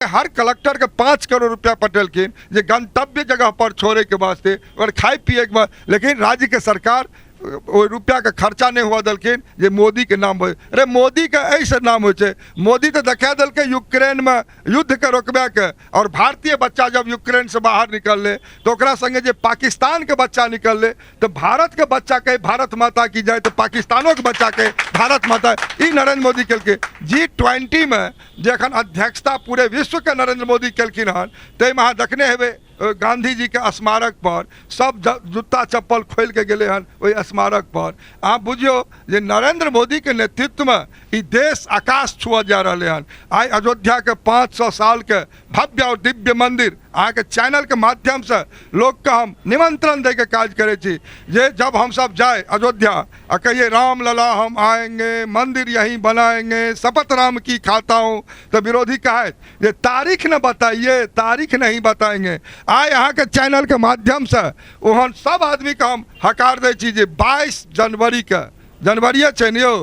हर collector के 5 करोड़ रुपया पटेलखिन जे गंतव्य जगह पर छोड़े के वास्ते और खाए पिए के बाद, लेकिन राज्य के सरकार वो रुपया का खर्चा नहीं हुआ दलखिन जे मोदी के नाम हो। अरे मोदी का ऐसे नाम हो छे, मोदी तो देखा दल के यूक्रेन में युद्ध के रोकबे के, और भारतीय बच्चा जब यूक्रेन से बाहर निकल ले तो ओकरा संगे जे पाकिस्तान के बच्चा निकल ले तो भारत के बच्चा के भारत माता की जाए तो पाकिस्तानों के बच्चा के भारत माता। ई नरेंद्र मोदी के G20 में जखन अध्यक्षता पूरे विश्व के नरेंद्र मोदी कलखिन हन, ते में देखने हेबे गांधी जी के स्मारक पर सब जूता चप्पल खोल के गए हन वही स्मारक पर। आप बुझियो जे नरेंद्र मोदी के नेतृत्व में ई देश आकाश छुआ जा रहे हैं। आई अयोध्या के 500 साल के भव्य और दिव्य मंदिर अहाँ के चैनल के माध्यम से लोग के हम निमंत्रण दे के काज करे छी जे जब हम सब जाए अयोध्या और कहिए राम लला हम आएंगे, मंदिर यहीं बनाएंगे, शपथ राम की खाता हूँ, तो विरोधी कहे ये तारीख न बताइए, तारीख नहीं बताएंगे। आए यहाँ के चैनल के माध्यम से ओहन सब आदमी के हम हकार दे छी जे 22 जनवरी के, जनवरी चाहिए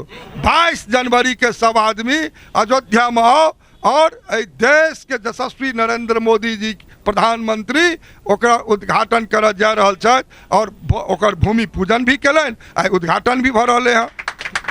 22 जनवरी के सब आदमी अयोध्या में आओ और देश के यशस्वी नरेंद्र मोदी जी प्रधानमंत्री ओकरा उद्घाटन कर जा रहा है और ओकर भूमि पूजन भी कलन, आई उद्घाटन भी भ रहे हैं।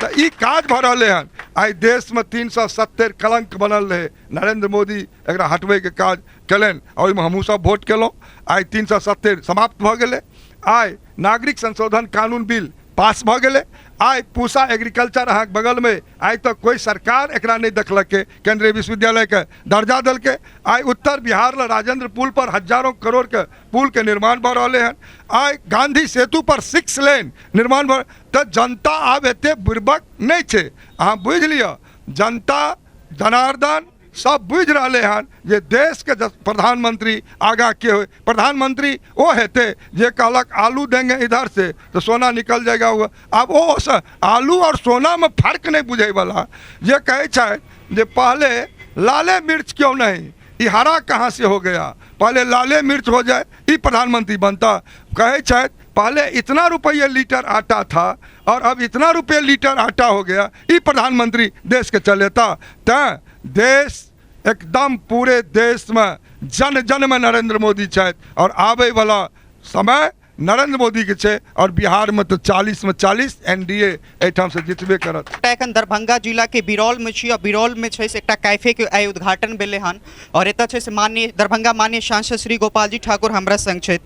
तो ई काज भ रहे हैं। आई देश में 370 कलंक बनल रहे, नरेंद्र मोदी एक हटवे के काज कलन और हमहूँ सब वोट केलों। आई 370 समाप्त भ गए। आई नागरिक संशोधन कानून बिल पास भ गए। आई पूसा एग्रीकल्चर अहाँ बगल में आई तो कोई सरकार एकरा नहीं देखलक के केंद्रीय विश्वविद्यालय के दर्जा दल के। आई उत्तर बिहार ला राजेंद्र पुल पर हजारों करोड़ के पुल के निर्माण भ रहे हैं। आई गांधी सेतु पर 6 लेन निर्माण भ, तो जनता आब एते बुर्बक नहीं छे। अहाँ बुझ लिया जनता जनार्दन सब बुझ रहे हैं जे देश के प्रधानमंत्री आगा के हो। प्रधानमंत्री वो हेते जे कहलक आलू देंगे इधर से तो सोना निकल जाएगा हुआ। अब वो आलू और सोना में फर्क नहीं बुझे वाला जे कहे चाहे जे पहले लाले मिर्च क्यों नहीं, ये हरा कहाँ से हो गया, पहले लाले मिर्च हो जाए ये प्रधानमंत्री बनता। कहे चाहे पहले इतना रुपये लीटर आटा था और अब इतना रुपये लीटर आटा हो गया, ये प्रधानमंत्री देश के चलेता। त देश एकदम पूरे देश में जन जन में नरेंद्र मोदी छे और आवे वाला समय नरेंद्र मोदी के छे और बिहार में तो 40 में 40 एनडीए एठाम से जितबे करत। एखन दरभंगा जिला के बिरौल में छी और बिरौल में छे से एकटा कैफे के आइ उद्घाटन भेले हन और एतऽ छे से माननीय दरभंगा माननीय सांसद श्री गोपाल जी ठाकुर हमरा संग छे।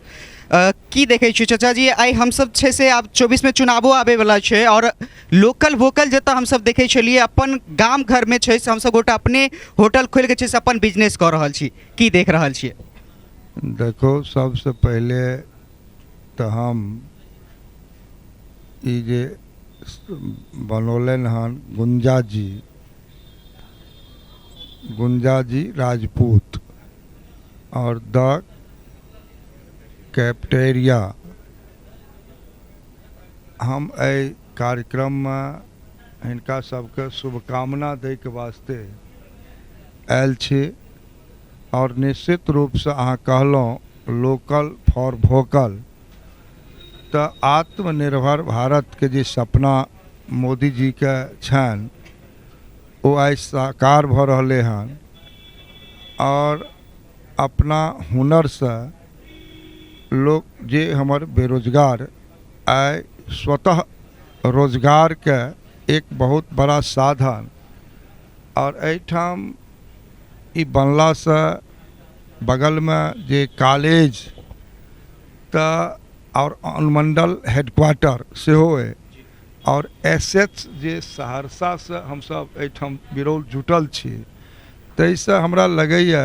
की देखे छी चाचा जी आई हम सब छे से आब 24 में चुनावो आवे वाला छे और लोकल वोकल जतऽ हम सब देखे छलिए अपन गाम घर में छे से हम सब गोटा अपने होटल खोल के छे से अपन बिजनेस कर रहल छी, की देख रहल छिए? देखो सबसे पहले तो हम ई जे बनौलन हन गुंजा जी राजपूत और द कैफेटेरिया, हम ए कार्यक्रम में हिनका सबके शुभकामना दे के वास्ते आयल छी। और निश्चित रूप से अहाँ कहलहुँ लोकल फॉर वोकल, तो आत्मनिर्भर भारत के जे सपना मोदी जी के छन वो आई साकार भ रहे हैं और अपना हुनर से लोग जे हमर बेरोजगार आय स्वतः रोजगार के एक बहुत बड़ा साधन। और एठाम ई बनला से बगल में जे कॉलेज तो और अनुमंडल हेडक्वार्टर से है और एसेट्स जे सहरसा से हम सब एठाम बिरौल जुटल छी, तैसे हमरा लगैया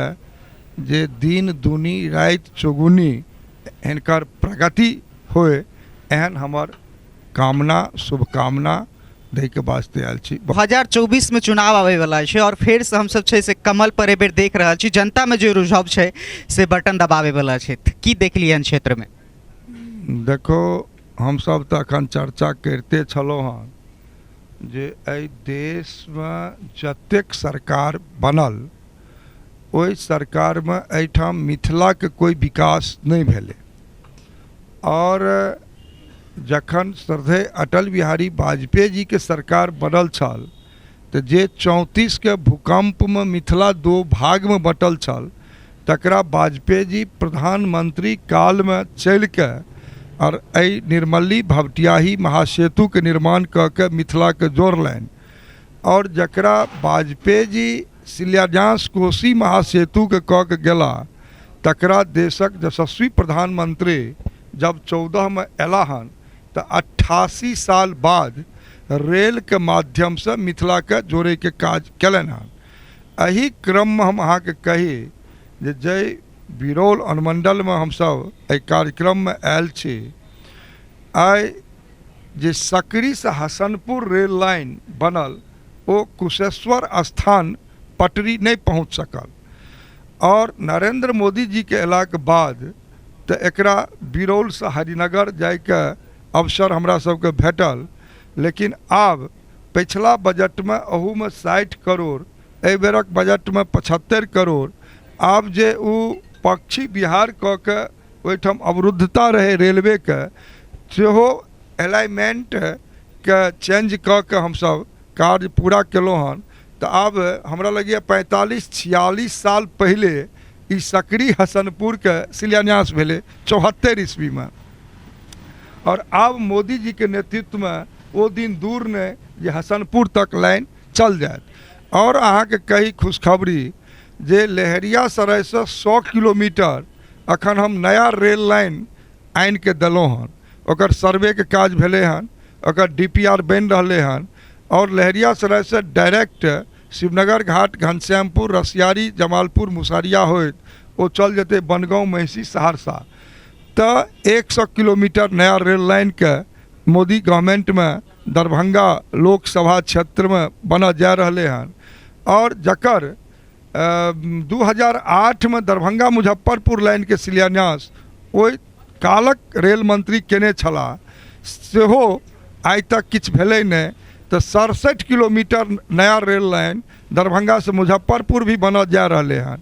जे दिन दुनी रात चौगुनी हिनकर प्रगति होए एहन हमर कामना शुभकामना दे के वास्ते आयल छी। 2024 में चुनाव आवे वाला है और फिर से हम सब छे से कमल पर एबेर देख रहल छी, जनता में जो रुझाव छे से बटन दबावे वाला छे, की देख लियन क्षेत्र में? देखो हम सब तो अखन चर्चा करते छलो हन जे एहि देश में जतेक सरकार बनल ओहि सरकार में एठाम मिथिला के कोई विकास नहीं भेले। और जखन श्रद्धेय अटल बिहारी वाजपेयी जी के सरकार बनल छल तो जे 34 के भूकंप में मिथिला 2 भाग में बटल छल तकरा वाजपेयी जी प्रधानमंत्री काल में चल के और एहि निर्मली भवटियाही महासेतु के निर्माण क के मिथिला के जोड़लनि और जकरा वाजपेयी जी शिलान्यास कोसी महासेतु के क के गेला तकरा देशक यशस्वी प्रधानमंत्री जब 14 में एला हन तो 88 साल बाद रेल के माध्यम से मिथिला के जोड़े के काज कलन हन। एही क्रम में हम अहाँ के कही जे जय बिरौल अनुमंडल में हम सब एहि कार्यक्रम में आयल छी। आइ जे सकरी से हसनपुर रेल लाइन बनल ओ कुशेश्वर स्थान पटरी नहीं पहुँच सकल और नरेंद्र मोदी जी के अयला के बाद तो एकरा बिरौल से हरिनगर जाय के अवसर हमरा सबके भेटल। लेकिन आब पिछला बजट में अहू में 60 करोड़ एहि बेरक बजट में 75 करोड़ आब जे उ पक्षी बिहार क के ओहिठाम अवरुद्धता रहे रेलवे के सेहो अलाइनमेंट के चेंज क के हमसब कार्य पूरा केलहुँ हन। तो आब हमरा लगिए 45-46 साल पहले ई सकरी हसनपुर के शिलान्यास भेले 74 ईस्वी में और आब मोदी जी के नेतृत्व में वो दिन दूर ने जे हसनपुर तक लाइन चल जाए। और अहाँ के कही खुशखबरी जे लहरियासराय से 100 किलोमीटर अखन हम नया रेल लाइन आनि के देलहुँ हन। ओकर सर्वे के काज भेले हन, ओकर DPR बनि रहले हन और लहरियासराय से डायरेक्ट शिवनगर घाट घनश्यामपुर रसियारी जमालपुर मुसरिया होइत वो चल जेते बनगांव महिषी सहरसा। तो 100 किलोमीटर नया रेल लाइन के मोदी गवर्नमेंट में दरभंगा लोकसभा क्षेत्र में बना जा रहे हन और जकर 2008 में दरभंगा मुजफ्फरपुर लाइन के शिलान्यास ओहि कालक रेल मंत्री केने छलाह सेहो आइ तक किछु भेलै नहि। तो 67 किलोमीटर नया रेल लाइन दरभंगा से मुजफ्फरपुर भी बना जा रहे हैं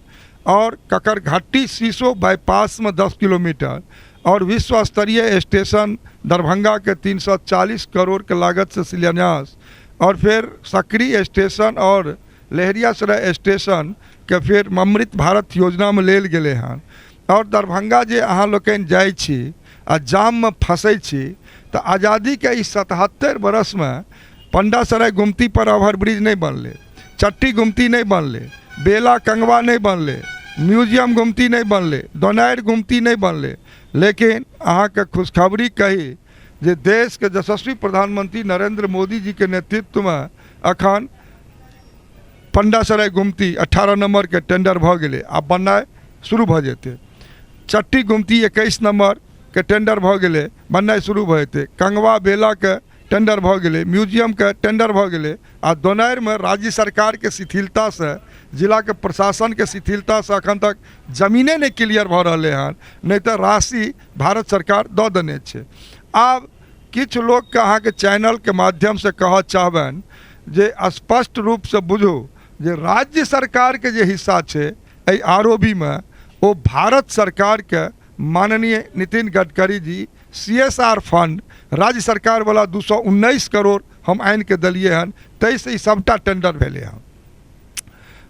और ककरघट्टी सीसो बाईपास में 10 किलोमीटर और विश्व स्तरीय स्टेशन दरभंगा के 340 करोड़ के लागत से शिलान्यास और फिर सकरी स्टेशन और लहरियासराय स्टेशन के फिर अमृत भारत योजना में लेल गेले हैं। और दरभंगा जे अहाँ लोकनि जाइ छी आ जाम में फंसै छी तो आज़ादी के इस 77 बरस में पंडासराय गुमती पर ओवरब्रिज नहीं बनले, चट्टी गुमती नहीं बनले, बेला कंगवा नहीं बनले, म्यूजियम गुमती नहीं बनले, दोनाइर गुमती नहीं बनले। लेकिन अहाँ के खुशखबरी कही जे देश के यशस्वी प्रधानमंत्री नरेंद्र मोदी जी के नेतृत्व में अखन पंडासराय गुमती 18 नंबर के टेंडर भ गेले आब बननाइ शुरू भ जेते। चट्टी गुमती 21 नंबर के टेंडर भ गेले बननाइ शुरू भ जेते। कंगवा बेला के टेंडर भ गेले, म्यूजियम के टेंडर भ गेले आ दोनाइर में राज्य सरकार के शिथिलता से जिला के प्रशासन के शिथिलता से अखन तक जमीने नहीं क्लियर भ रहे हैं, नहीं तो राशि भारत सरकार दऽ देने छै। आब किछु लोग के अहाँ के चैनल के माध्यम से कह चाहबनि जे स्पष्ट रूप से बुझू जे राज्य सरकार के जे हिस्सा छै एहि ROB में वो भारत सरकार के माननीय नितिन गडकरी जी CSR फंड राज्य सरकार वाला 219 करोड़ हम आनि के दिलिए हन, ताहिसँ ई सबटा टेंडर भेले हन।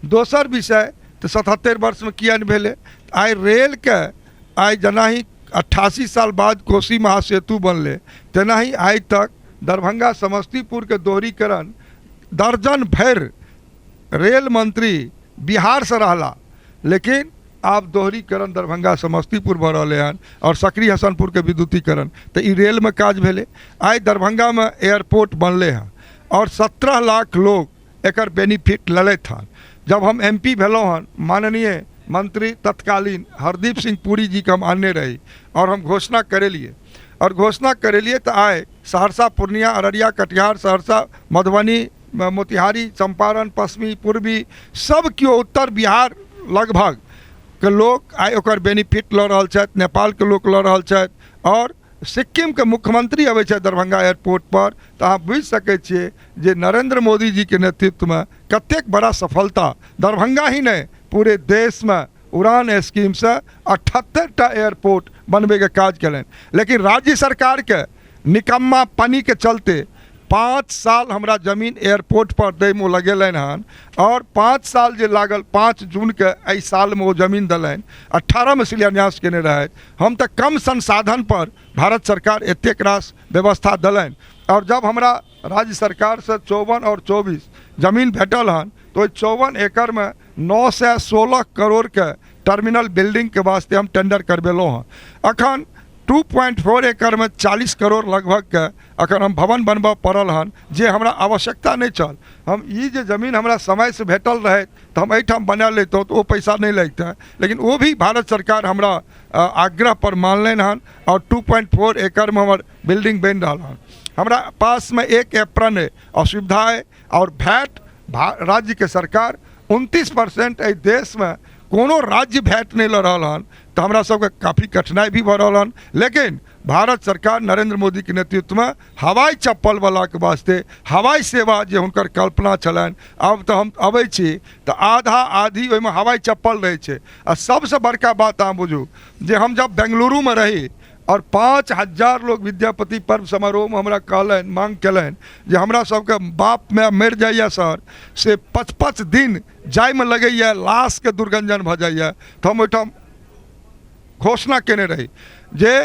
दोसर विषय तो 77 वर्ष में किया नहीं भेले। आइ रेल के आइ जेनाही 88 साल बाद कोसी महासेतु बनले तेनाही आइ तक दरभंगा समस्तीपुर के दोहरीकरण दर्जन भरि रेल मंत्री बिहार से रहला, लेकिन आप दोहरीकरण दरभंगा समस्तीपुर भ रहे हैं और सकरी हसनपुर के विद्युतीकरण तो ई रेल में काज भेले। आइ दरभंगा में एयरपोर्ट बनले हैं और 17 लाख लोग एकर बेनिफिट लेलथि हन। जब हम MP भेलहुँ हन माननीय मंत्री तत्कालीन हरदीप सिंह पुरी जी के हम आने रही और हम घोषणा करेलिए तो आए सहरसा पूर्णिया अररिया कटिहार सहरसा मधुबनी मोतिहारी चंपारण पश्चिमी पूर्वी सब केओ उत्तर बिहार लगभग के लोग आइ ओकर बेनिफिट लऽ रहल छथि, नेपाल के लोग लऽ रहल छथि और सिक्किम के मुख्यमंत्री अबै छै दरभंगा एयरपोर्ट पर। तो अहाँ बुझि सकै छियै जे नरेंद्र मोदी जी के नेतृत्व में कतेक बड़ा सफलता दरभंगा ही नहीं पूरे देश में उड़ान स्कीम से 78टा एयरपोर्ट बनबे के काज कलन। लेकिन राज्य सरकार के निकम्मा पानी के चलते 5 साल हमरा जमीन एयरपोर्ट पर दै में लगेलन हन और 5 साल जे लागल 5 जून के एहि साल में वो जमीन दिलन 18 में शिलान्यास केने रहे हम तो कम संसाधन पर भारत सरकार एतेक रास व्यवस्था दिलन और जब हमरा राज्य सरकार से 54 और 24 जमीन भेटल हन तो 54 एकड़ में 916 करोड़ के टर्मिनल बिल्डिंग के वास्ते हम टेंडर करवेलहुँ हँ अखन 2.4 एकड़ में 40 करोड़ लगभग के अखन हम भवन बनबऽ पड़ल हन जे हमरा आवश्यकता नहीं चल हम ई जे जमीन हमरा समय से भेटल रहे तो हम एहिठाम बना लेतों तो वो पैसा नहीं लगता लेकिन वो भी भारत सरकार हमरा आग्रह पर मानलन हन और 2.4 एकड़ में हमर बिल्डिंग बन रहा हन हमरा पास में एक एप्रन है असुविधा है और भैट राज्य के सरकार 29% एहि देश में कोनो राज्य भैट नहीं लऽ रहल हन तो हमरा सबके काफ़ी कठिनाई भी भऽ रहल हन लेकिन भारत सरकार नरेंद्र मोदी के नेतृत्व में हवाई चप्पल वाला के वास्ते हवाई सेवा जे हुनकर कल्पना छलनि अब तो हम अबै छी तो आधा आधी ओहिमे हवाई चप्पल रहै छै आ सबसे बड़का बात अहाँ बुझू जे हम जब बेंगलुरु में रही और 5000 लोग विद्यापति पर्व समारोह में हमरा कहलन मांग कलन जे हमरा सबके बाप में मरि जाइए सर से 5-5 दिन जाय में लगैए लाश के दुर्गंजन भऽ जाइए तो हम ओहिठाम घोषणा केने रही जे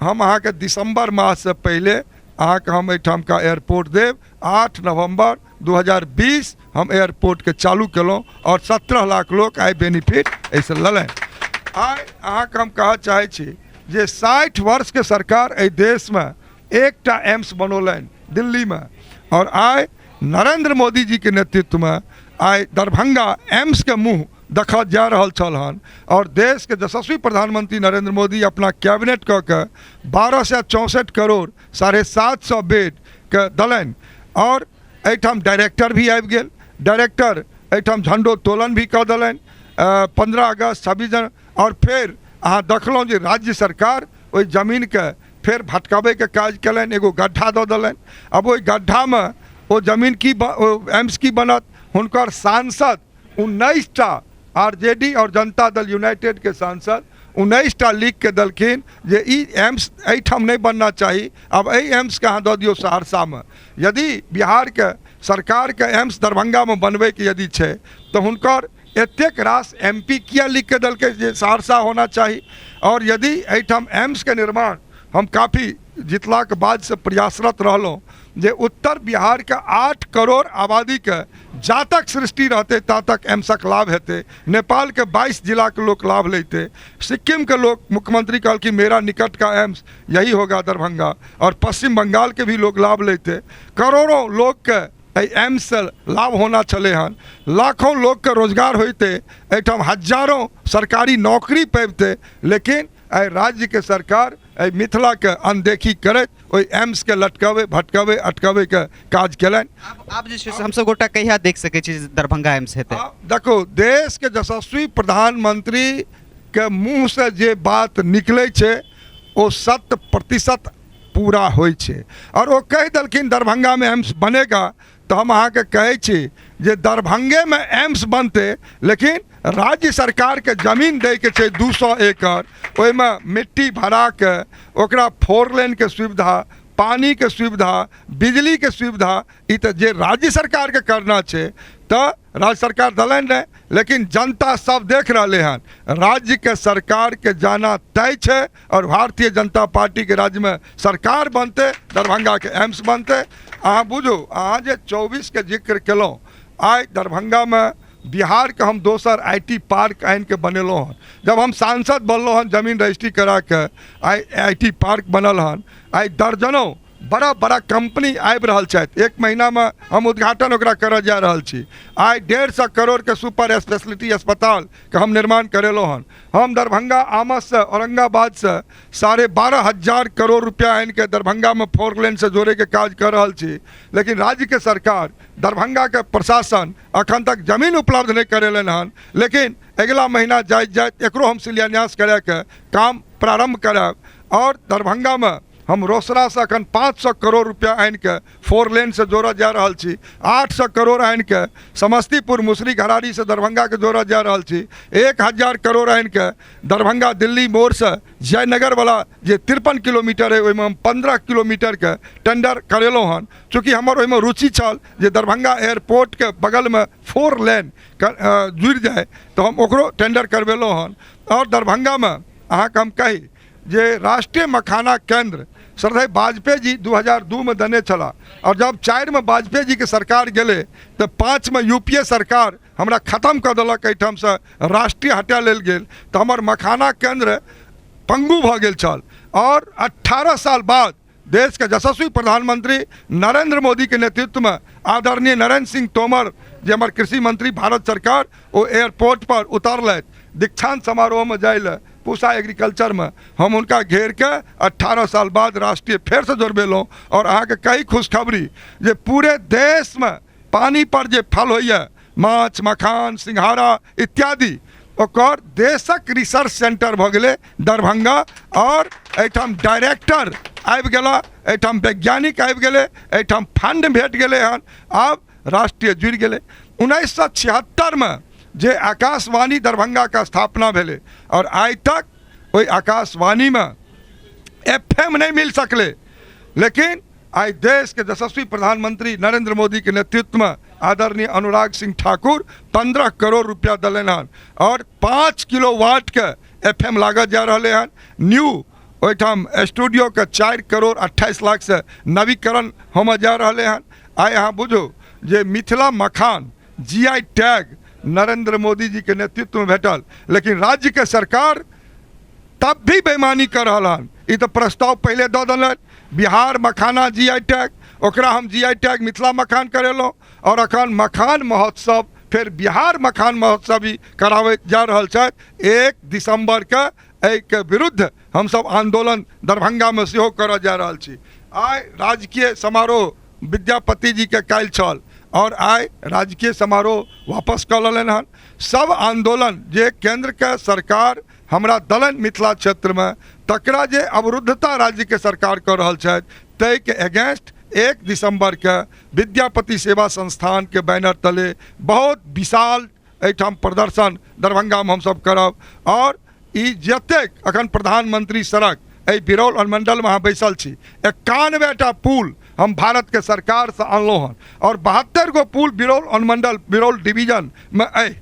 हम अहाँ के दिसंबर मास से पहले अहाँ के हम एहिठाम का एयरपोर्ट देव 8 नवंबर 2020 हम एयरपोर्ट के चालू केलहुँ और 17 लाख लोग आइ बेनिफिट ऐसे ललन आइ अहाँ के हम कहऽ चाहै छी जे 60 वर्ष के सरकार एहि देश में एकटा एम्स बनौलन दिल्ली में और आइ नरेंद्र मोदी जी के नेतृत्व में आइ दरभंगा एम्स के मुँह देखा जा रहल छल हन और देश के यशस्वी प्रधानमंत्री नरेंद्र मोदी अपना कैबिनेट कऽ के 1264 करोड़ 750 बेड के दलन और एहिठाम डायरेक्टर भी आबि गेल डायरेक्टर एहिठाम झंडोत्तोलन भी कऽ देलनि 15 अगस्त 26 जनवरी और फिर अहाँ देखलहुँ जे राज्य सरकार ओहि जमीन के फेर भटकाबै के काज कयलनि एगो गड्ढा दऽ देलनि अब ओहि गड्ढा में ओ जमीन की एम्स की बनत हुनकर सांसद 19टा आरजेडी और जनता दल यूनाइटेड के सांसद 19टा लिख के दलखिन जे ई एम्स एहिठाम नहीं बनना चाही अब एहि एम्स के अहाँ दऽ दियौ सहरसा में यदि बिहार के सरकार के एम्स दरभंगा में बनबै के यदि छै तो हुनकर एतेक रास MP किया लिख के दलकै जे सहरसा होना चाहिए और यदि एहिठाम एम्स के निर्माण हम काफ़ी जितला के बाद से प्रयासरत रहलहुँ जे उत्तर बिहार के 8 करोड़ आबादी के जा तक सृष्टि रहते ता तक एम्सक लाभ हेतै नेपाल के 22 जिला के लोग लाभ लेते सिक्किम के लोग मुख्यमंत्री कहल कि मेरा निकट का एम्स यही होगा दरभंगा और पश्चिम बंगाल के भी लोग लाभ लेते करोड़ों लोग के एम्स से लाभ होना चले हन लाखों लोग के रोजगार होते एहिठाम हजारों सरकारी नौकरी पैबते लेकिन एहि राज्य के सरकार एहि मिथिला के अनदेखी करैत ओहि एम्स के लटकावे भटकावे अटकावे के काज केलनि आब जे छै से हमसब गोटा कहिया देख सकै छी दरभंगा एम्स हेतै देखो देश के यशस्वी प्रधानमंत्री के मुँह से जे बात निकले छै ओ 100% पूरा होइ छै और वो कहि देलखिन दरभंगा में एम्स बनेगा तो हम अहाँ के कहै छी जे दरभंगे में एम्स बनते लेकिन राज्य सरकार के जमीन दे के छै 200 एकड़ ओहिमे मिट्टी भरा के ओकरा 4 लेन के सुविधा पानी के सुविधा बिजली के सुविधा ई तो जे राज्य सरकार के करना छै तो राज्य सरकार दलन रहे लेकिन जनता सब देख रहे हन राज्य के सरकार के जाना तय छै और भारतीय जनता पार्टी के राज्य में सरकार बनते दरभंगा के एम्स बनते अहाँ बुझू अहाँ जे 24 के जिक्र केलहुँ आइ दरभंगा में बिहार के हम दोसर IT पार्क आनि के बनेलहुँ हन जब हम सांसद बनलहुँ हन जमीन रजिस्ट्री करा के आइ IT पार्क बनल हन आइ दर्जनों बड़ा बड़ा कंपनी आबि रहल छथि एक महीना में हम उद्घाटन ओकरा करऽ जा रहल छी आइ 150 करोड़ के सुपर स्पेशलिटी अस्पताल के हम निर्माण करेलहुँ हन हम दरभंगा आमस से औरंगाबाद से 12,500 करोड़ रुपया आनि के दरभंगा में 4 लेन से जोड़े के काज कर रहल छी लेकिन राज्य के सरकार दरभंगा के प्रशासन अखन तक जमीन उपलब्ध नहीं करेलन हन लेकिन अगला महीना जाइत एकरो हम शिलान्यास करे के काम प्रारंभ करब और दरभंगा में हम रोसड़ा से अखन 500 करोड़ रुपया आनि के 4 लेन से जोड़ा जा रहल छी, 800 करोड़ आनि के समस्तीपुर मुसरी घरारी से दरभंगा के जोड़ा जा रहल छी, 1000 करोड़ आनि के दरभंगा दिल्ली मोड़ से जयनगर वाला जे 53 किलोमीटर है ओहिमे हम 15 किलोमीटर के टेंडर करेलहुँ हन। चूँकि हमर ओहिमे रुचि छल जे दरभंगा एयरपोर्ट के बगल में 4 लेन जुड़ि जाए तो हम ओकरो टेंडर करवेलहुँ हन। और दरभंगा में अहाँके हम कही जे राष्ट्रीय मखाना केंद्र श्रद्धेय वाजपेयी जी 2002 में देने छला, और जब 4 में वाजपेयी जी के सरकार गेले तो 5 में यूपीए सरकार हमरा खत्म कर देलक, एहिठाम से राष्ट्रीय हटा लेल गेल, तो हमर मखाना केंद्र पंगु भ गेल छल। और 18 साल बाद देश के यशस्वी प्रधानमंत्री नरेंद्र मोदी के नेतृत्व में आदरणीय नरेंद्र सिंह तोमर जे हमारे कृषि मंत्री भारत सरकार वो एयरपोर्ट पर उतरल दीक्षांत समारोह में जाए पूसा एग्रीकल्चर में हम उनका घेर के 18 साल बाद राष्ट्रीय फेर से जोड़बेलों। और अहाँ के कई खुशखबरी जे पूरे देश में पानी पर जे फल होइए माछ मखान सिंघाड़ा इत्यादि ओकर देशक रिसर्च सेंटर भ गेले दरभंगा। और एहिठाम डायरेक्टर आबि गेला, एहिठाम वैज्ञानिक आबि गेले, एहिठाम फंड भेट गेले हन, आब राष्ट्रीय जुड़ि गेले। 1976 में जे आकाशवाणी दरभंगा का स्थापना भेले और आज तक वही आकाशवाणी में एफएम नहीं मिल सकले, लेकिन आज देश के यशस्वी प्रधानमंत्री नरेंद्र मोदी के नेतृत्व में आदरणीय अनुराग सिंह ठाकुर 15 करोड़ रुपया दिलन हन और 5 किलोवाट के एफएम लागत जा रहे हैं। न्यू ओहिठाम स्टूडियो के 4 करोड़ 28 लाख से नवीकरण हम जा रहे हैं। आइ अहाँ बुझू जे मिथिला मखान जीआई टैग नरेंद्र मोदी जी के नेतृत्व में भेटल, लेकिन राज्य के सरकार तब भी बेईमानी कर रहा हन। ये तो प्रस्ताव पहले दऽ देलन बिहार मखाना जीआई टैग, ओकरा हम जीआई टैग मिथिला मखान करेलहुँ और अखन मखान महोत्सव फिर बिहार मखान महोत्सव भी करावे जा रहल छै। 1 दिसंबर के एहि के विरुद्ध हम सब आंदोलन दरभंगा में सेहो करऽ जा रहल छी। आइ राजकीय समारोह विद्यापति जी के काल्हि छल और आइ राजकीय समारोह वापस कऽ लेलनि हन। सब आंदोलन जे केंद्र के सरकार हमरा दलन मिथिला क्षेत्र में तकरा जे अवरुद्धता राज्य के सरकार कर रहल छथि ताहि के अगेंस्ट 1 दिसंबर के विद्यापति सेवा संस्थान के बैनर तले बहुत विशाल एहिठाम प्रदर्शन दरभंगा में हमसब करब। और ई जतेक अखन प्रधानमंत्री सड़क एहि बिरौल अनुमंडल में अहाँ बैसल छी 91टा पुल हम भारत के सरकार से अनलहुँ हन और 72 गो पुल बिरौल अनुमंडल बिरौल डिवीजन में अइ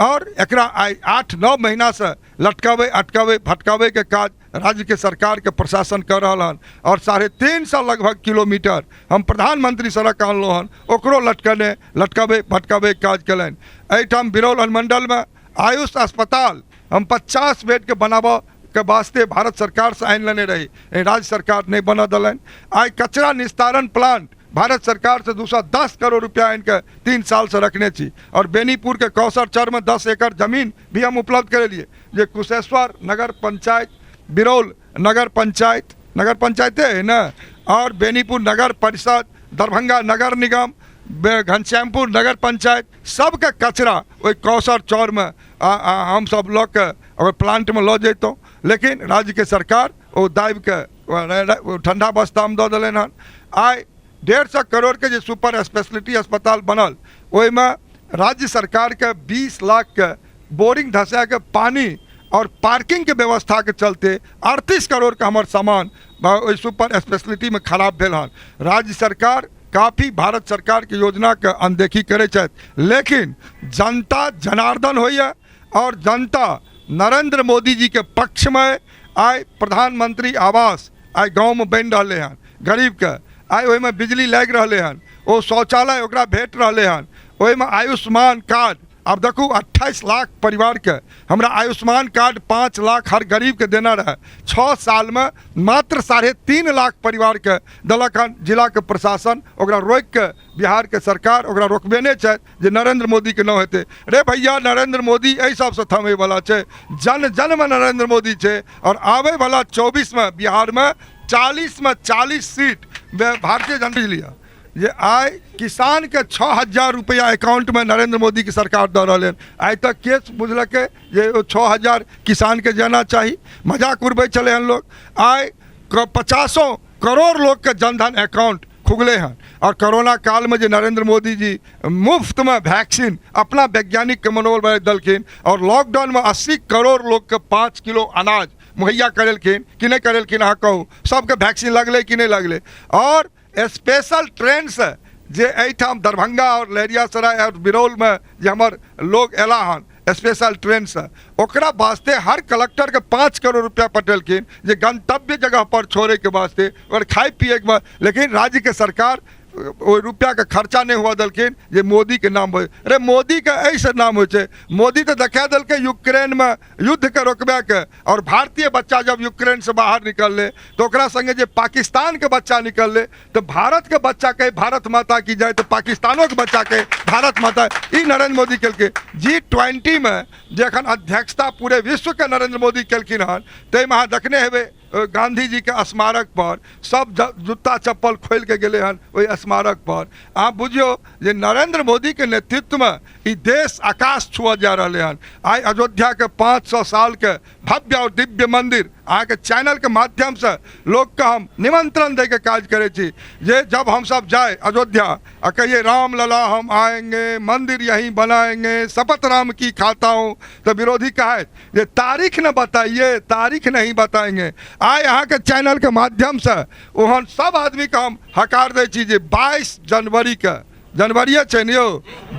और एकरा आइ 8-9 महीना से लटकावे अटकावे भटकावे के काज राज्य के सरकार के प्रशासन कर रहा हन। और 350 लगभग किलोमीटर हम प्रधानमंत्री सड़क अनलहुँ हन, ओकरो लटकावे भटकावे काज कलन। एहिठाम बिरौल अनुमंडल में आयुष अस्पताल हम 50 बेड के बनाबऽ के वास्ते भारत सरकार से आनि लेने रही, राज्य सरकार नहीं बना दिलन। आई कचरा निस्तारण प्लांट भारत सरकार से 210 करोड़ रुपया इनके 3 साल से रखने छी और बेनीपुर के कौसर चर में 10 एकड़ जमीन भी हम उपलब्ध करे लिए जे कुशेश्वर नगर पंचायत बिरौल नगर पंचायते है ना और बेनीपुर नगर परिषद दरभंगा नगर निगम घनश्यामपुर नगर पंचायत सबके कचरा वही कौसर चौर में हम सब लऽ के और प्लांट में लऽ जैतों, लेकिन राज्य के सरकार वो दाबि के ठंडा बस्ता में दऽ देलन हन। आइ 150 करोड़ के जो सुपर स्पेशलिटी अस्पताल बनल ओहिमे राज्य सरकार के 20 लाख के बोरिंग धसा के पानी और पार्किंग के व्यवस्था के चलते 38 करोड़ का हमार सामान सुपर स्पेशलिटी में खराब भेल हन। राज्य सरकार काफ़ी भारत सरकार की योजना के अनदेखी करे छथि, लेकिन जनता जनार्दन होइए और जनता नरेंद्र मोदी जी के पक्ष में। आइ प्रधानमंत्री आवास आइ गाँव में बन रहे हैं गरीब के, आइ ओहि में बिजली लग रहे हैं, वो शौचालय ओकरा भेट रहे हैं, ओहि में आयुष्मान कार्ड अब देखू 28 लाख परिवार के हमरा आयुष्मान कार्ड 5 लाख हर गरीब के देना रहे। 6 साल में मात्र 3.5 लाख परिवार के देलक हन। जिला के प्रशासन ओकरा रोक के बिहार के सरकार ओकरा रोकबेने छै जे नरेंद्र मोदी के न हेतै। रे भैया नरेंद्र मोदी एहि सबसे थमे वाला छै, जन जन में नरेंद्र मोदी छै और आवे वाला 24 में बिहार में 40 में 40 सीट भारतीय जनता लिया जे आइ किसान के 6,000 रुपया अकाउंट में नरेंद्र मोदी की सरकार दऽ रहल है। आइ तक के बुझलकै जे 6,000 किसान के जाना चाहिए, मजाक उड़बै चले हैं लोग। आइ 50 करोड़ लोग के जनधन अकाउंट खुगले हैं। और कोरोना काल में जो नरेंद्र मोदी जी मुफ्त में वैक्सीन अपना वैज्ञानिक के मनोबल में दलखिन और लॉकडाउन में 80 करोड़ लोग के 5 किलो अनाज मुहैया करेलखिन कि नहीं करेलखिन, अहाँ कहूँ सबके वैक्सीन लगले कि नहीं लगले। और स्पेशल ट्रेन से जे एहिठाम दरभंगा और लहरियासराय और बिरौल में जे हमर लोग एला हन स्पेशल ट्रेन से, ओकरा वास्ते हर कलेक्टर के 5 करोड़ रुपया पटेलखिन जे गंतव्य जगह पर छोड़े के वास्ते और खाए पिए के बाद। लेकिन राज्य के सरकार वो रुपया के खर्चा नहीं हुआ दलखिन जे मोदी के नाम हो। अरे मोदी के ऐसे नाम हो छे, मोदी तो देखा दल के यूक्रेन में युद्ध के रोकबे के, और भारतीय बच्चा जब यूक्रेन से बाहर निकल ले तो ओकरा संगे जे पाकिस्तान के बच्चा निकल ले तो भारत के बच्चा कहे भारत माता की जाए तो पाकिस्तानों के बच्चा कहे भारत माता। ई नरेंद्र मोदी के G20 में जखन अध्यक्षता पूरे विश्व के नरेंद्र मोदी केलखिन हन ते में देखने हेबे गांधी जी के स्मारक पर सब जूता चप्पल खोल के गेले हन वही स्मारक पर। आप बुझियो जे नरेंद्र मोदी के नेतृत्व में ई देश आकाश छुआ जा रहे हैं। आई अयोध्या के 500 साल के भव्य और दिव्य मंदिर अहाँ के चैनल के माध्यम से लोग के हम निमंत्रण दे के काज करे छी जे जब हम सब जाए अयोध्या और कहिए राम लला हम आएंगे, मंदिर यहीं बनाएंगे, शपथ राम की खाता हूँ, तो विरोधी कहे ये तारीख न बताइए, तारीख नहीं बताएंगे। आए यहाँ के चैनल के माध्यम से ओहन सब आदमी के हम हकार दे छी जे 22 जनवरी के, जनवरी चाहिए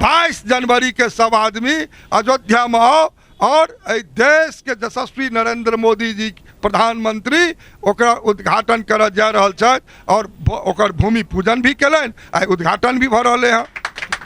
22 जनवरी के सब आदमी अयोध्या में आओ और देश के यशस्वी नरेंद्र मोदी जी प्रधानमंत्री ओकरा उद्घाटन कर जा रहा है और ओकर भूमि पूजन भी कलन, आई उद्घाटन भी भ रहे हैं।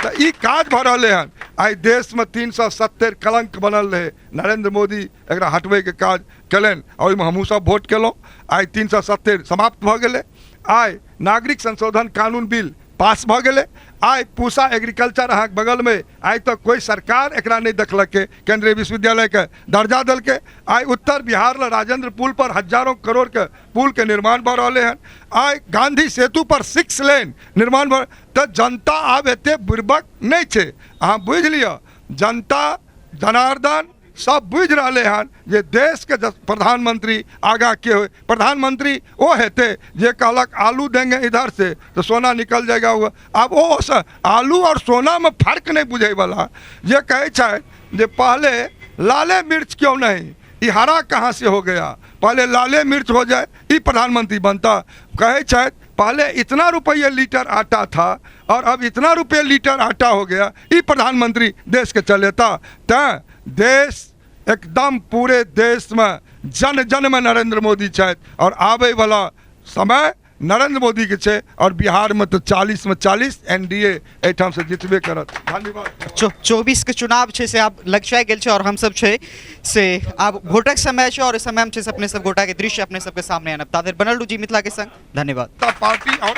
तो ई काज भ रहे हैं। आई देश में 370 कलंक बनल रहे, नरेंद्र मोदी एक हटवे के काज कलन और हमहूँ सब वोट केलहुँ। आई 370 समाप्त भ गए। आई नागरिक संशोधन कानून बिल पास भ गए। आई पूसा एग्रीकल्चर अहाँ बगल में आई तो कोई सरकार एकरा नहीं देखलके, केंद्रीय विश्वविद्यालय के दर्जा दल के। आई उत्तर बिहार ला राजेंद्र पुल पर हजारों करोड़ के पुल के निर्माण भ रहे हैं। आई गांधी सेतु पर 6 लेन निर्माण भ, तो जनता आब एते बुर्बक नहीं छे। अहाँ बुझ लिया जनता जनार्दन सब बुझ रहे हैं जे देश के प्रधानमंत्री आगा के हो। प्रधानमंत्री वो हेते जे कहलक आलू देंगे इधर से तो सोना निकल जाएगा हुआ। अब वो आलू और सोना में फर्क नहीं बुझे वाला जे कहे चाहे जे पहले लाले मिर्च क्यों नहीं, ये हरा कहाँ से हो गया, पहले लाले मिर्च हो जाए ये प्रधानमंत्री बनता। कहे चाहे पहले इतना रुपये लीटर आटा था और अब इतना रुपये लीटर आटा हो गया, ये प्रधानमंत्री देश के चलेता। त देश एकदम पूरे देश में जन जन में नरेंद्र मोदी छथि और आवे वाला समय नरेंद्र मोदी के छे और बिहार में तो 40 में 40 एनडीए एठाम से जितबे करत। धन्यवाद। 24 के चुनाव छे से आप लक्ष्य गेल छे और हम सब छे से आप भोटक समय छे और इस समय हम छे से अपने सब गोटा के दृश्य अपने सबके सामने आनब। तादेर बनल जी मिथिला के संग। धन्यवाद। पार्टी और